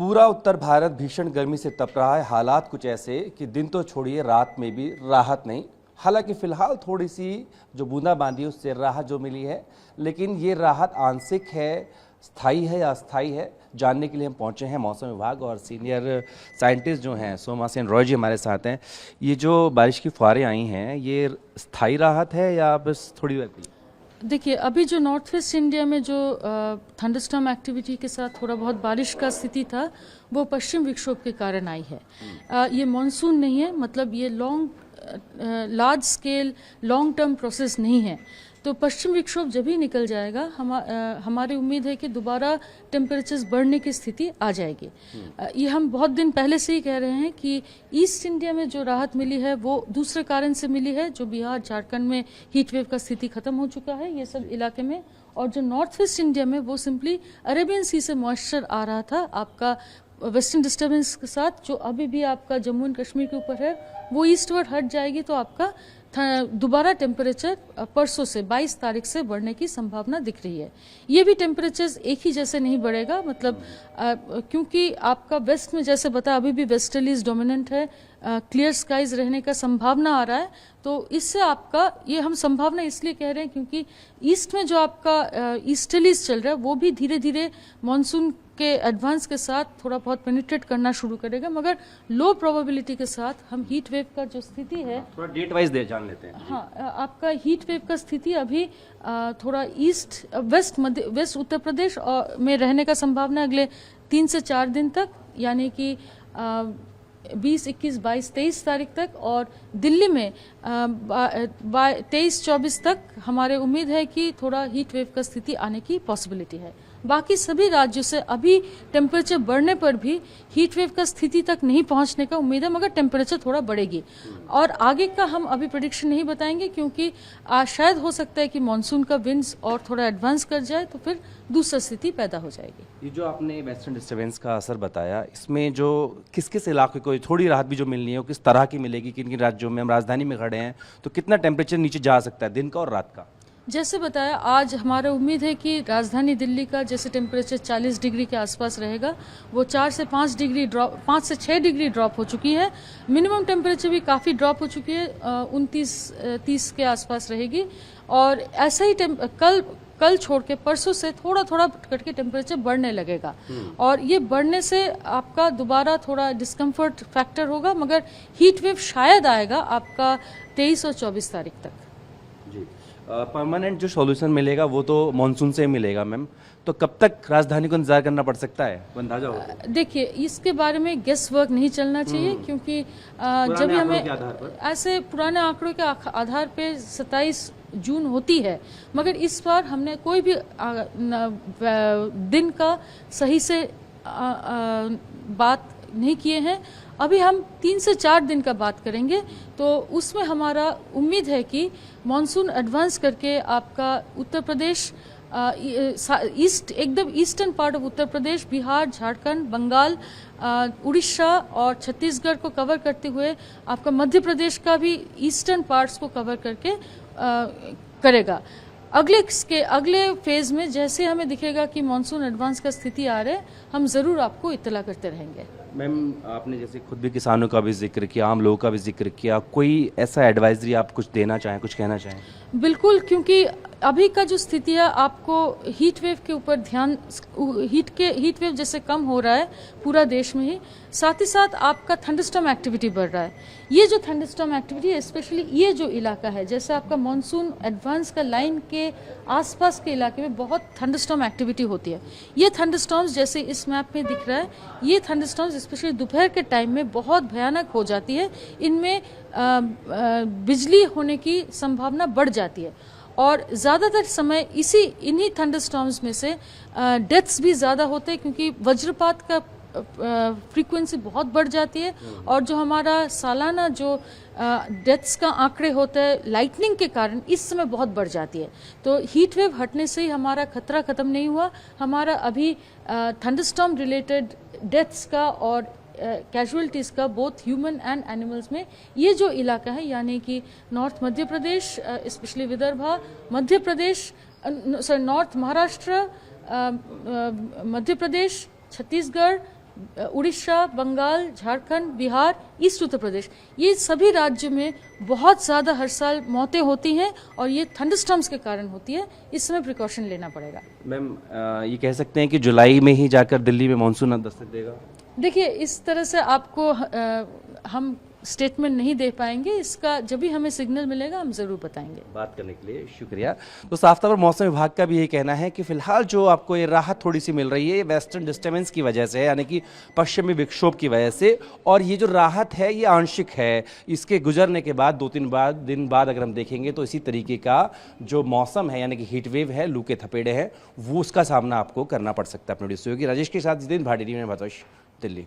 पूरा उत्तर भारत भीषण गर्मी से तप रहा है। हालात कुछ ऐसे कि दिन तो छोड़िए, रात में भी राहत नहीं। हालांकि फिलहाल थोड़ी सी जो बूंदाबांदी उससे राहत जो मिली है, लेकिन ये राहत आंशिक है, स्थायी है या अस्थायी है, जानने के लिए हम पहुंचे हैं मौसम विभाग और सीनियर साइंटिस्ट जो हैं सोमा सेन रॉय जी हमारे साथ हैं। ये जो बारिश की फुहारें आई हैं, ये स्थायी राहत है या बस थोड़ी रहती है? देखिए, अभी जो नॉर्थ वेस्ट इंडिया में जो थंडरस्टॉर्म एक्टिविटी के साथ थोड़ा बहुत बारिश का स्थिति था, वो पश्चिम विक्षोभ के कारण आई है। ये मानसून नहीं है, मतलब ये large scale long term process नहीं है। तो पश्चिम विक्षोभ जब ही निकल जाएगा, हमारी उम्मीद है कि दोबारा टेम्परेचर्स बढ़ने की स्थिति आ जाएगी। ये हम बहुत दिन पहले से ही कह रहे हैं कि ईस्ट इंडिया में जो राहत मिली है वो दूसरे कारण से मिली है। जो बिहार झारखंड में हीट वेव का स्थिति खत्म हो चुका है ये सब इलाके में, और जो नॉर्थ वेस्ट इंडिया में वो सिंपली अरेबियन सी से मॉइस्चर आ रहा था आपका वेस्टर्न डिस्टर्बेंस के साथ, जो अभी भी आपका जम्मू एंड कश्मीर के ऊपर है, वो ईस्टवर्ड हट जाएगी तो आपका दोबारा टेम्परेचर परसों से 22 तारीख से बढ़ने की संभावना दिख रही है। ये भी टेम्परेचर्स एक ही जैसे नहीं बढ़ेगा, मतलब क्योंकि आपका वेस्ट में जैसे बता अभी भी वेस्टर्लीज डोमिनेंट है, क्लियर स्काइज रहने का संभावना आ रहा है। तो इससे आपका ये हम संभावना इसलिए कह रहे हैं क्योंकि ईस्ट में जो आपका ईस्टर्लीज चल रहा है वो भी धीरे धीरे मानसून के एडवांस के साथ थोड़ा बहुत पेनिट्रेट करना शुरू करेगा, मगर लो प्रोबेबिलिटी के साथ हम हीट वेव का जो स्थिति है थोड़ा डेट वाइज दे जान लेते हैं। हाँ, आपका हीट वेव का स्थिति अभी थोड़ा ईस्ट वेस्ट उत्तर प्रदेश में रहने का संभावना अगले 3 से 4 दिन तक, यानी कि 20, 21, 22, 23 तारीख तक, और दिल्ली में 23, 24 तक हमारे उम्मीद है कि थोड़ा हीट वेव का स्थिति आने की पॉसिबिलिटी है। बाकी सभी राज्यों से अभी टेम्परेचर बढ़ने पर भी हीट वेव का स्थिति तक नहीं पहुंचने का उम्मीद है, मगर टेम्परेचर थोड़ा बढ़ेगी। और आगे का हम अभी प्रेडिक्शन नहीं बताएंगे क्योंकि शायद हो सकता है कि मानसून का विंड्स और थोड़ा एडवांस कर जाए तो फिर दूसरी स्थिति पैदा हो जाएगी। ये जो आपने वेस्टर्न डिस्टर्बेंस का असर बताया, इसमें जो किस किस इलाके को थोड़ी राहत भी जो मिलनी है वो किस तरह की मिलेगी? किन किन राज्यों में? हम राजधानी में खड़े हैं तो कितना टेम्परेचर नीचे जा सकता है दिन का और रात का? जैसे बताया, आज हमारा उम्मीद है कि राजधानी दिल्ली का जैसे टेम्परेचर 40 डिग्री के आसपास रहेगा, वो 4 से 5 डिग्री ड्रॉप, 5 से 6 डिग्री ड्रॉप हो चुकी है। मिनिमम टेम्परेचर भी काफ़ी ड्रॉप हो चुकी है, 29-30 के आसपास रहेगी। और ऐसा ही कल छोड़ के परसों से थोड़ा थोड़ा करके टेम्परेचर बढ़ने लगेगा, और ये बढ़ने से आपका दोबारा थोड़ा डिस्कम्फर्ट फैक्टर होगा, मगर हीट वेव शायद आएगा आपका 23 और 24 तारीख तक। जी, परमानेंट जो सॉल्यूशन मिलेगा वो तो मानसून से मिलेगा मैम, तो कब तक राजधानी को इंतजार करना पड़ सकता है, अंदाजा हो? देखिए, इसके बारे में गेस वर्क नहीं चलना चाहिए क्योंकि जब भी हमें ऐसे पुराने आंकड़ों के आधार पे 27 जून होती है, मगर इस बार हमने कोई भी दिन का सही से बात नहीं किए हैं। अभी हम 3 से 4 दिन का बात करेंगे, तो उसमें हमारा उम्मीद है कि मानसून एडवांस करके आपका उत्तर प्रदेश एकदम eastern part of Uttar Pradesh, Bihar, Jharkhand, Bengal, Orissa और छत्तीसगढ़ को कवर करते हुए आपका मध्य प्रदेश का भी ईस्टर्न पार्ट्स को कवर करके करेगा। अगले फेज में जैसे हमें दिखेगा कि मानसून एडवांस का स्थिति आ रहा है, हम जरूर आपको इत्तला करते रहेंगे। मैम, आपने जैसे खुद भी किसानों का भी जिक्र किया, आम लोगों का भी जिक्र किया, कोई ऐसा एडवाइजरी आप कुछ देना चाहें, कुछ कहना चाहें? बिल्कुल, क्योंकि अभी का जो स्थिति है, आपको हीट वेव के ऊपर ध्यान, हीट वेव जैसे कम हो रहा है पूरा देश में ही, साथ ही साथ आपका थंडरस्टॉर्म एक्टिविटी बढ़ रहा है। ये जो थंडरस्टॉर्म एक्टिविटी है, स्पेशली ये जो इलाका है, जैसे आपका मानसून एडवांस का लाइन के आसपास के इलाके में बहुत थंडरस्टॉर्म एक्टिविटी होती है। ये थंडरस्टॉर्म्स जैसे इस मैप में दिख रहा है, ये थंडरस्टॉर्म्स स्पेशली दोपहर के टाइम में बहुत भयानक हो जाती है। इनमें बिजली होने की संभावना बढ़ जाती है, और ज़्यादातर समय इन्हीं थंडरस्टॉर्म्स में से डेथ्स भी ज़्यादा होते हैं क्योंकि वज्रपात का फ्रीक्वेंसी बहुत बढ़ जाती है, और जो हमारा सालाना जो डेथ्स का आंकड़े होते हैं लाइटनिंग के कारण इस समय बहुत बढ़ जाती है। तो हीट वेव हटने से ही हमारा खतरा ख़त्म नहीं हुआ, हमारा अभी थंडरस्टॉर्म रिलेटेड डेथ्स का और कैजुअलिटीज का बोथ ह्यूमन एंड एनिमल्स में ये जो इलाका है, यानी कि north Madhya Pradesh, specially Vidarbha, Madhya Pradesh, north Maharashtra, Madhya Pradesh, Chhattisgarh, Orissa, Bengal, Jharkhand, Bihar, east Uttar Pradesh, ये सभी राज्यों में बहुत ज़्यादा हर साल मौतें होती हैं और ये थंडरस्टॉर्म्स के कारण होती है। इस समय प्रिकॉशन लेना पड़ेगा। मैम, ये कह सकते हैं कि जुलाई में ही जाकर दिल्ली में मानसून दस्तक देगा? देखिए, इस तरह से आपको हम स्टेटमेंट नहीं दे पाएंगे। इसका जब भी हमें सिग्नल मिलेगा हम ज़रूर बताएंगे। बात करने के लिए शुक्रिया। तो साफ तौर पर मौसम विभाग का भी यही कहना है कि फिलहाल जो आपको ये राहत थोड़ी सी मिल रही है ये वेस्टर्न डिस्टर्बेंस की वजह से है, यानी कि पश्चिमी विक्षोभ की वजह से। और ये जो राहत है ये आंशिक है। इसके गुजरने के बाद 2-3 दिन बाद अगर हम देखेंगे तो इसी तरीके का जो मौसम है, यानी कि हीट वेव है, लू के थपेड़े हैं, वो उसका सामना आपको करना पड़ सकता है। अपने स्टूडियो की राजेश के साथ जितेंद्र भाटी, में भतोश, दिल्ली।